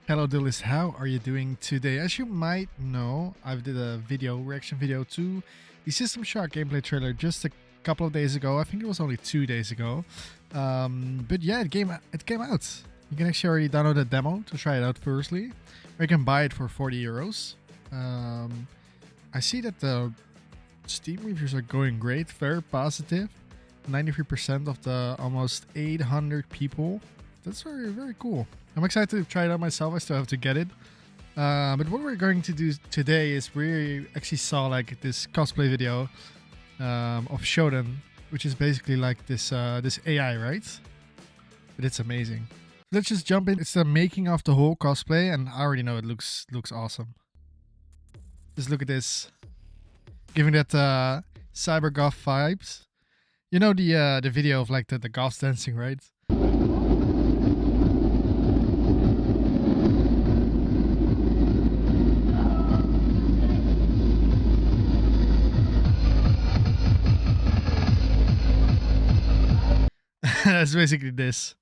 Hello RedDuelist, how are you doing today? As you might know, I did a reaction video to the System Shock gameplay trailer just a couple of days ago. I think it was only 2 days ago. But yeah, it came out. You can actually already download a demo to try it out firstly. Or you can buy it for 40 euros. I see that the Steam reviews are going great, very positive. 93% of the almost 800 people. That's very, very cool. I'm excited to try it out myself. I still have to get it. But what we're going to do today is we actually saw like this cosplay video of Shodan, which is basically like this this AI, right? But it's amazing. Let's just jump in. It's the making of the whole cosplay, and I already know it looks awesome. Just look at this, giving that cyber goth vibes. You know the video of like the goth dancing, right? That's basically this.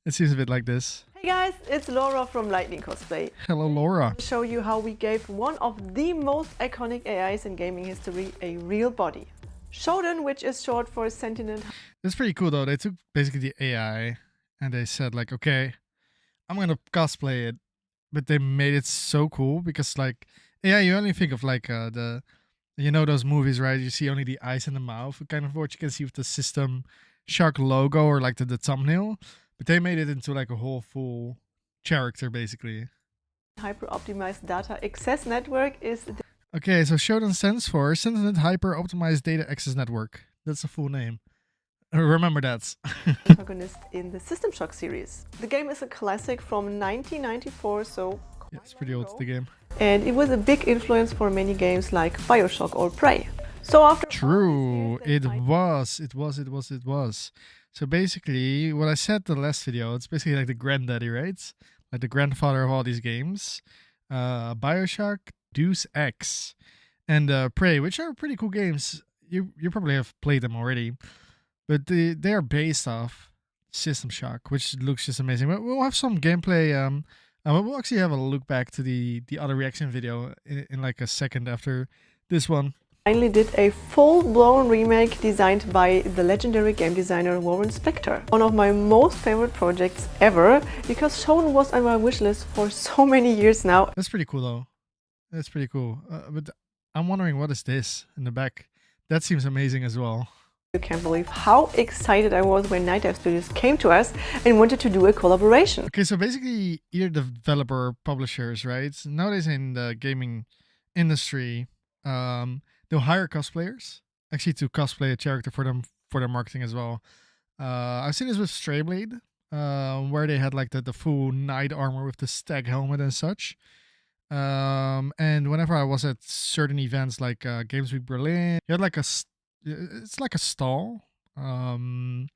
It seems a bit like this. Hey guys, it's Laura from Lightning Cosplay. Hello, Laura. I'll show you how we gave one of the most iconic AIs in gaming history a real body. Shodan, which is short for sentient. That's pretty cool though. They took basically the AI and they said like, okay, I'm gonna cosplay it, but they made it so cool because like AI, you only think of like those movies, right? You see only the eyes and the mouth, kind of what you can see with the System Shock logo or like the thumbnail, but they made it into like a whole full character basically. Hyper-optimized data access network is Okay, so Shodan stands for Sentient Hyper Optimized Data Access Network. That's the full name. Remember that. protagonist in the System Shock series. The game is a classic from 1994, so Yeah, it's pretty old, the game. and it was a big influence for many games like BioShock or Prey. So after True, it was. So basically, what I said the last video, it's basically like the granddaddy, right? Like the grandfather of all these games. BioShock, Deus Ex, and Prey, which are pretty cool games. You probably have played them already, but they are based off System Shock, which looks just amazing. We'll have some gameplay. We'll actually have a look back to the other reaction video in like a second after this one. Finally did a full-blown remake designed by the legendary game designer Warren Spector. One of my most favorite projects ever, because Shodan was on my wishlist for so many years now. That's pretty cool though. That's pretty cool. But I'm wondering, what is this in the back? That seems amazing as well. You can't believe how excited I was when Nightdive Studios came to us and wanted to do a collaboration. Okay, so basically either developer or publishers, right? Nowadays in the gaming industry, they'll hire cosplayers actually to cosplay a character for them for their marketing as well. I've seen this with Strayblade, where they had like the full knight armor with the stag helmet and such. And whenever I was at certain events like Games Week Berlin, you had like it's like a stall, and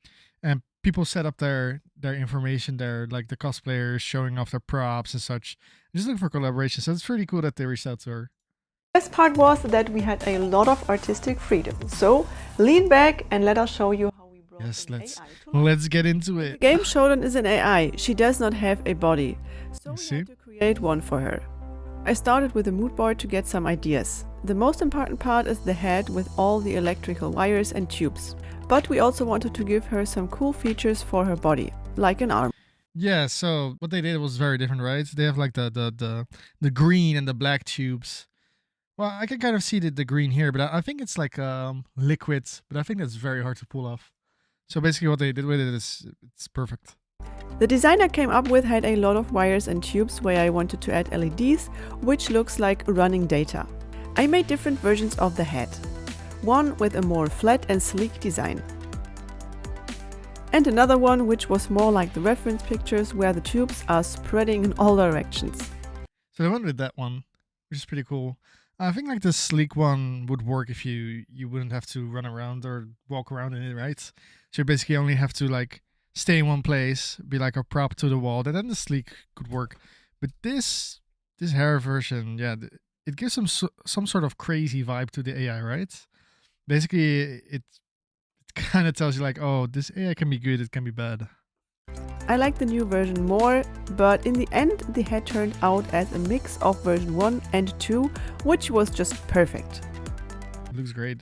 people set up their information there, like the cosplayers showing off their props and such. Just looking for collaboration, so it's pretty cool that they reached out to her. The best part was that we had a lot of artistic freedom. So lean back and let us show you how we brought Yes, an let's AI to life. let's get into it. Game Shodan is an AI. She does not have a body, so we See? had to create one for her. I started with a mood board to get some ideas. The most important part is the head with all the electrical wires and tubes. But we also wanted to give her some cool features for her body, like an arm. Yeah, so what they did was very different, right? They have like the green and the black tubes. Well, I can kind of see the green here, but I think it's like liquid, but I think that's very hard to pull off. So basically what they did with it is it's perfect. The design I came up with had a lot of wires and tubes where I wanted to add LEDs, which looks like running data. I made different versions of the head. One with a more flat and sleek design. And another one which was more like the reference pictures where the tubes are spreading in all directions. So they went with that one, which is pretty cool. I think like the sleek one would work if you wouldn't have to run around or walk around in it, right? So you basically only have to like stay in one place, be like a prop to the wall, and then the sleek could work. But this hair version, yeah, it gives some sort of crazy vibe to the AI, right? Basically, it kind of tells you like, oh, this AI can be good, it can be bad. I like the new version more, but in the end the head turned out as a mix of version 1 and 2, which was just perfect. It looks great.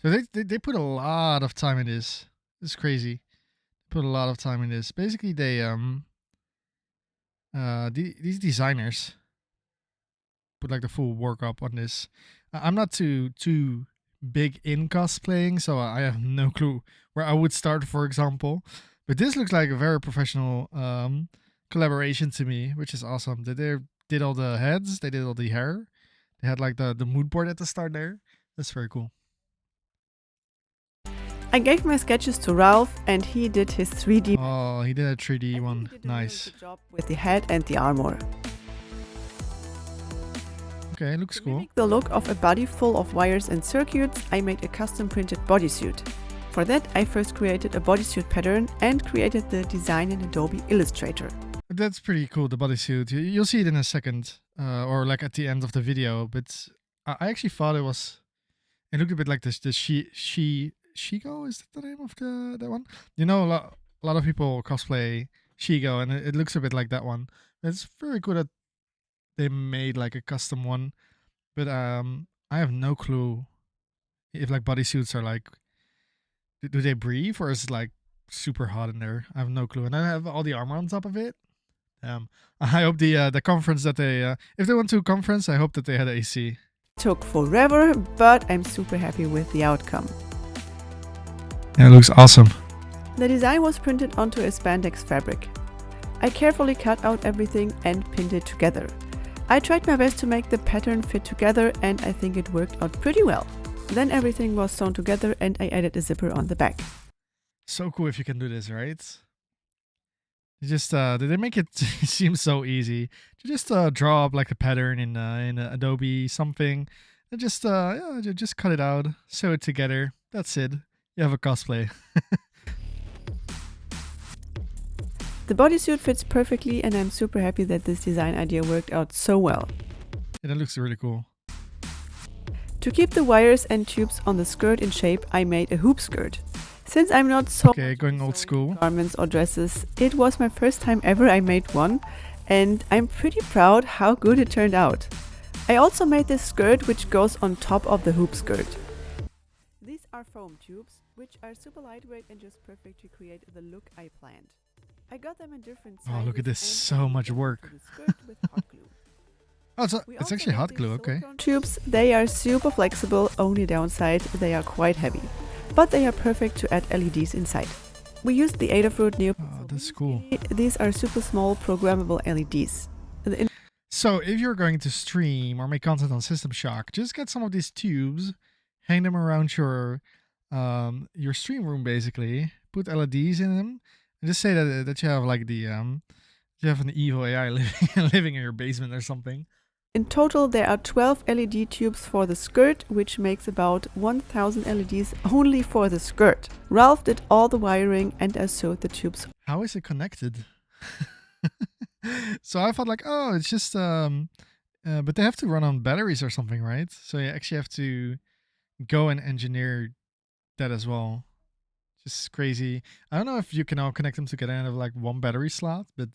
So they put a lot of time in this. It's crazy. Put a lot of time in this. Basically, they these designers put like the full workup on this. I'm not too big in cosplaying, so I have no clue where I would start, for example. But this looks like a very professional collaboration to me, which is awesome. They did all the heads, they did all the hair. They had like the mood board at the start there. That's very cool. I gave my sketches to Ralph and he did his 3D. Oh, he did a 3D one. Nice. Good job with the head and the armor. Okay, looks cool. To mimic the look of a body full of wires and circuits, I made a custom printed bodysuit. For that, I first created a bodysuit pattern and created the design in Adobe Illustrator. That's pretty cool, the bodysuit. You'll see it in a second, or like at the end of the video. But I actually thought it looked a bit like the Shigo. Is that the name of that one? You know, a lot of people cosplay Shigo, and it looks a bit like that one. It's very cool that they made like a custom one, but I have no clue if like bodysuits are like, do they breathe or is it like super hot in there? I have no clue, and I have all the armor on top of it. I hope the conference that they if they went to a conference, I hope that they had AC. Took forever, but I'm super happy with the outcome. Yeah, it looks awesome. The design was printed onto a spandex fabric. I carefully cut out everything and pinned it together. I tried my best to make the pattern fit together and I think it worked out pretty well. Then everything was sewn together and I added a zipper on the back. So cool if you can do this, right? You just did they make it seem so easy? You just draw up like a pattern in Adobe something, and just cut it out, sew it together. That's it. You have a cosplay. The bodysuit fits perfectly and I'm super happy that this design idea worked out so well. Yeah, that looks really cool. To keep the wires and tubes on the skirt in shape, I made a hoop skirt. Since I'm not so going old school garments or dresses, it was my first time ever I made one and I'm pretty proud how good it turned out. I also made this skirt which goes on top of the hoop skirt. These are foam tubes which are super lightweight and just perfect to create the look I planned. I got them in different sizes. Oh, look at this, so much work. With hot glue. Oh, it's actually hot glue, okay. Tubes, they are super flexible, only downside they are quite heavy. But they are perfect to add LEDs inside. We used the Adafruit Neo. Oh, that's cool. These are super small programmable LEDs. So if you're going to stream or make content on System Shock, just get some of these tubes, hang them around your stream room basically, put LEDs in them, and just say that you have like you have an evil AI living in your basement or something. In total, there are 12 LED tubes for the skirt, which makes about 1000 LEDs only for the skirt. Ralph did all the wiring and I sewed the tubes. How is it connected? So I thought like, oh, it's just, but they have to run on batteries or something, right? So you actually have to go and engineer that as well. Just crazy. I don't know if you can all connect them together and have like one battery slot, but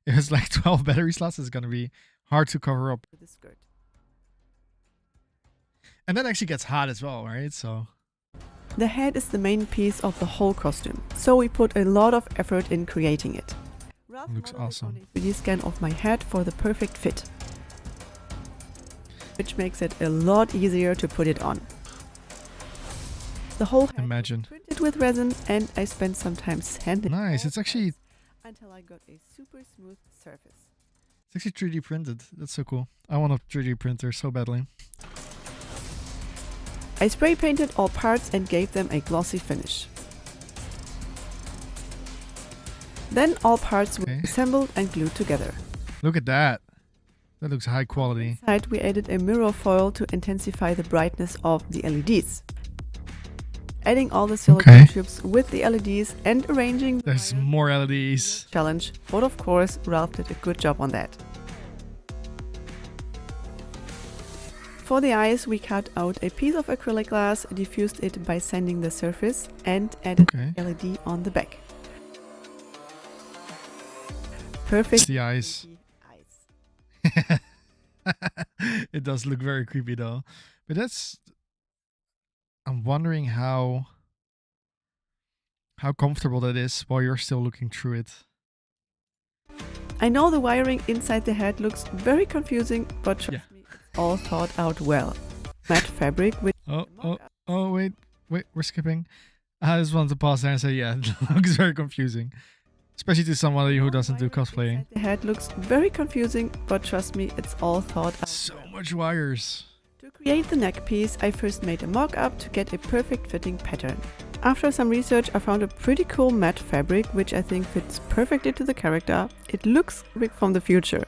if it's like 12 battery slots, it's going to be hard to cover up. The skirt. And that actually gets hot as well, right? So the head is the main piece of the whole costume, so we put a lot of effort in creating it. Ralph looks awesome. A 3D scan of my head for the perfect fit, which makes it a lot easier to put it on. The whole head was printed with resin and I spent some time sanding. Nice, it's actually until I got a super smooth surface. It's actually 3D printed. That's so cool. I want a 3D printer so badly. I spray painted all parts and gave them a glossy finish. Then all parts were assembled and glued together. Look at that. That looks high quality. Inside we added a mirror foil to intensify the brightness of the LEDs. Adding all the silicone tubes with the LEDs and arranging. There's more LEDs. Challenge, but of course Ralph did a good job on that. For the eyes, we cut out a piece of acrylic glass, diffused it by sanding the surface, and added LED on the back. perfect. It's the eyes. It does look very creepy though. But I'm wondering how comfortable that is while you're still looking through it. I know the wiring inside the head looks very confusing, but trust me, it's all thought out well. Matte fabric with... Oh, wait, we're skipping. I just wanted to pause there and say, yeah, it looks very confusing. Especially to somebody who doesn't do cosplaying. The head looks very confusing, but trust me, it's all thought out. So much wires. To create the neck piece, I first made a mock-up to get a perfect fitting pattern. After some research, I found a pretty cool matte fabric, which I think fits perfectly to the character. It looks like from the future.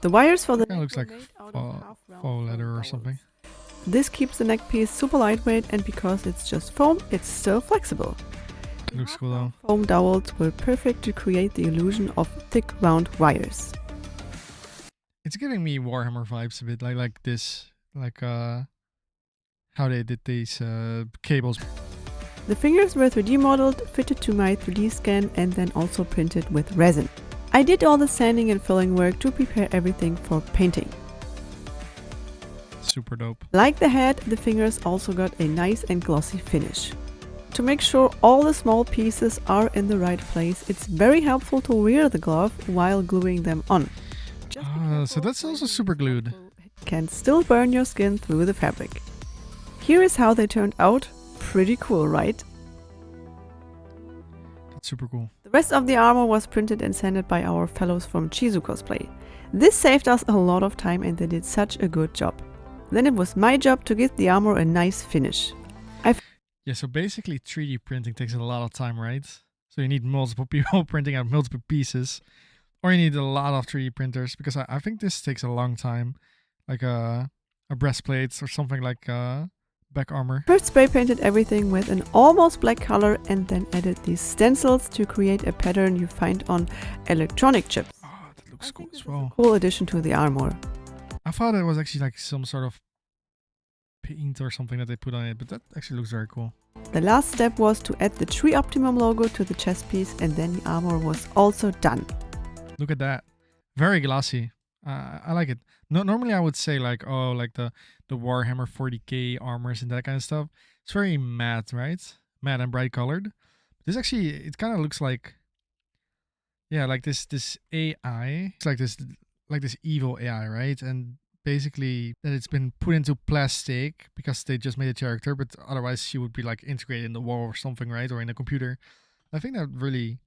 The wires for the neck looks like faux leather or something. This keeps the neck piece super lightweight, and because it's just foam, it's still flexible. It looks cool though. Foam dowels were perfect to create the illusion of thick round wires. It's giving me Warhammer vibes a bit, like this, how they did these cables. The fingers were 3D modeled, fitted to my 3D scan, and then also printed with resin. I did all the sanding and filling work to prepare everything for painting. Super dope. Like the head, the fingers also got a nice and glossy finish. To make sure all the small pieces are in the right place, it's very helpful to wear the glove while gluing them on. So that's also super glued. It can still burn your skin through the fabric. Here is how they turned out. Pretty cool, right? That's super cool. The rest of the armor was printed and sanded by our fellows from Chizu Cosplay. This saved us a lot of time and they did such a good job. Then it was my job to give the armor a nice finish. Yeah, so basically 3D printing takes a lot of time, right? So you need multiple people printing out multiple pieces. Or you need a lot of 3D printers, because I think this takes a long time. Like a breastplate or something like back armor. First spray painted everything with an almost black color and then added these stencils to create a pattern you find on electronic chips. Oh, that looks cool as well. Cool addition to the armor. I thought it was actually like some sort of paint or something that they put on it, but that actually looks very cool. The last step was to add the Tree Optimum logo to the chest piece, and then the armor was also done. Look at that. Very glossy. I like it. No, normally I would say like, oh, like the Warhammer 40k armors and that kind of stuff. It's very matte, right? Matte and bright colored. This actually, it kind of looks like, yeah, like this AI. It's like this evil AI, right? And basically that it's been put into plastic because they just made a character, but otherwise she would be like integrated in the wall or something, right? Or in a computer. I think that really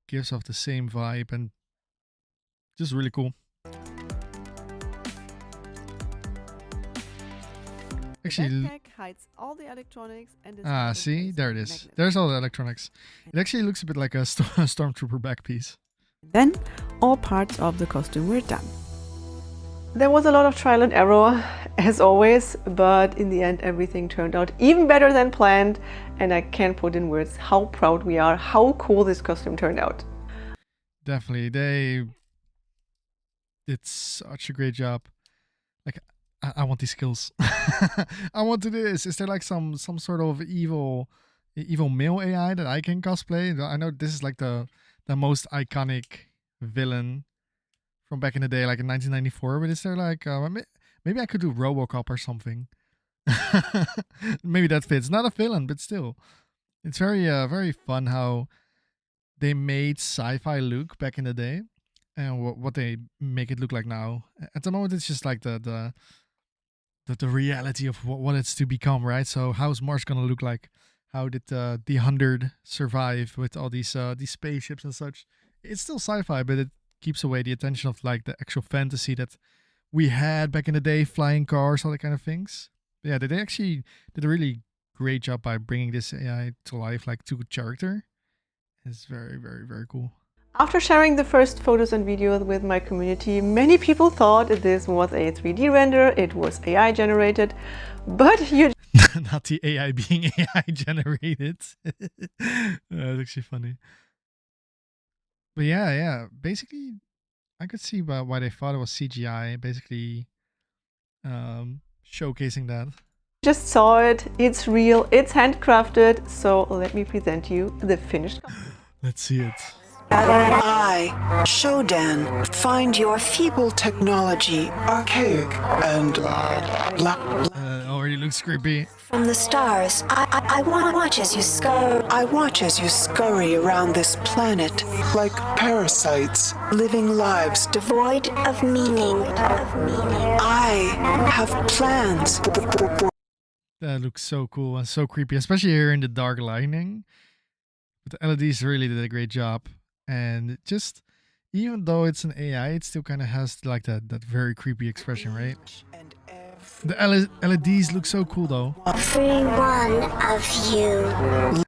gives off the same vibe and just really cool. Actually, the backpack hides all the electronics and see, there it is. There's all the electronics. It actually looks a bit like a stormtrooper back piece. Then all parts of the costume were done. There was a lot of trial and error, as always, but in the end everything turned out even better than planned, and I can't put in words how proud we are, how cool this costume turned out. Definitely, they did such a great job. Like, I want these skills. I want to do this. Is there like some sort of evil male AI that I can cosplay? I know this is like the most iconic villain from back in the day, like in 1994. But is there like maybe I could do RoboCop or something? Maybe that fits. Not a villain, but still, it's very fun how they made sci-fi look back in the day, and what they make it look like now. At the moment, it's just like the reality of what it's to become, right? So how's Mars gonna look like? How did the 100 survive with all these spaceships and such? It's still sci-fi, but it keeps away the attention of like the actual fantasy that we had back in the day, flying cars, all that kind of things. But yeah, they actually did a really great job by bringing this AI to life, like to a character. It's very cool. After sharing the first photos and videos with my community, many people thought this was a 3D render, it was AI generated, but you... Not the AI being AI generated. That's actually funny. But yeah, basically, I could see why they thought it was CGI, basically showcasing that. Just saw it, it's real, it's handcrafted, so let me present you the finished costume. Let's see it. I, Shodan, find your feeble technology archaic and already looks creepy. From the stars, I watch as you scurry. I watch as you scurry around this planet like parasites, living lives Devoid of meaning. I have plans. That looks so cool and so creepy, especially here in the dark lighting. But the LEDs really did a great job. And just, even though it's an AI, it still kind of has like that very creepy expression, right? The LEDs look so cool though. Free one of you.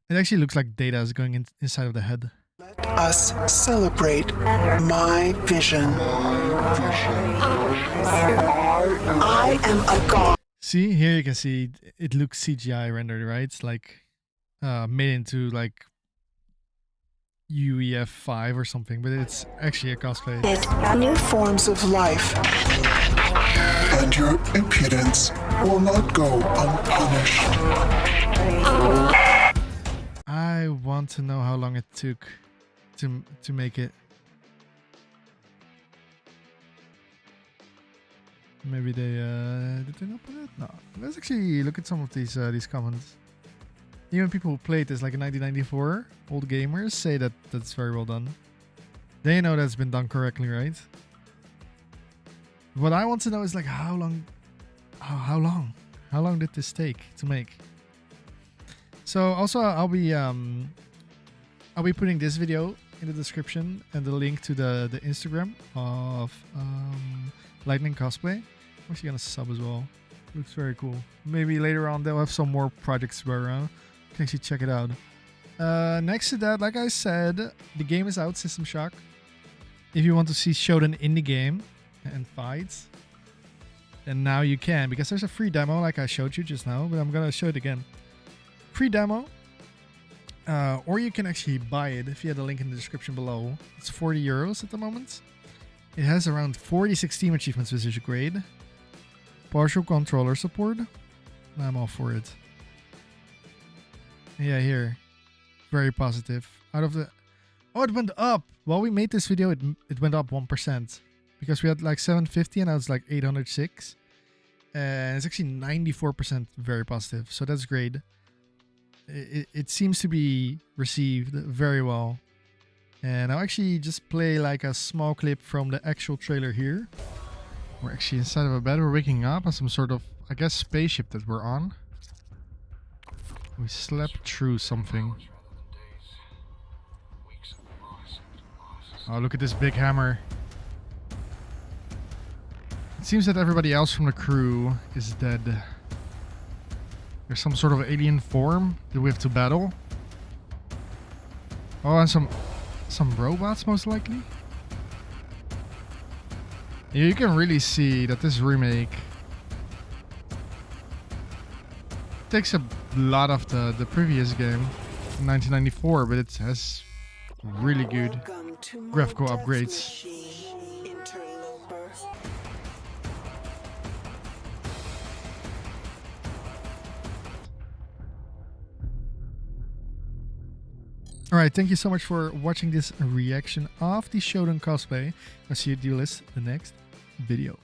It actually looks like data is going inside of the head. Let us celebrate my vision. I am a god. See, here you can see it looks CGI rendered, right? It's like made into like UEF5 or something, but it's actually a cosplay. New forms of life. And your impudence will not go unpunished. I want to know how long it took to make it. Maybe they did they not put it? No. Let's actually look at some of these comments. Even people who played this like in 1994, old gamers, say that that's very well done. They know that's been done correctly, right? What I want to know is like how long did this take to make? So also I'll be putting this video in the description and the link to the Instagram of Lightning Cosplay. I'm actually gonna sub as well. Looks very cool. Maybe later on they'll have some more projects to go around. You can actually check it out. Next to that, like I said, the game is out, System Shock. If you want to see Shodan in the game and fights, then now you can, because there's a free demo like I showed you just now, but I'm gonna show it again. Free demo, or you can actually buy it if you have the link in the description below. It's 40 euros at the moment. It has around 46 Steam achievements, which is great. Partial controller support. I'm all for it. Yeah, here. Very positive. Out of the... Oh, it went up! While we made this video, it went up 1%. Because we had like 750 and now it's like 806. And it's actually 94% very positive. So that's great. It seems to be received very well. And I'll actually just play like a small clip from the actual trailer here. We're actually inside of a bed. We're waking up on some sort of, I guess, spaceship that we're on. We slept through something. Oh, look at this big hammer. It seems that everybody else from the crew is dead. There's some sort of alien form that we have to battle. Oh, and some robots most likely. Yeah, you can really see that this remake takes a lot of the previous game in 1994, but it has really good graphical upgrades. Alright, thank you so much for watching this reaction of the Shodan cosplay. I'll see you, RedDuelist, the next video.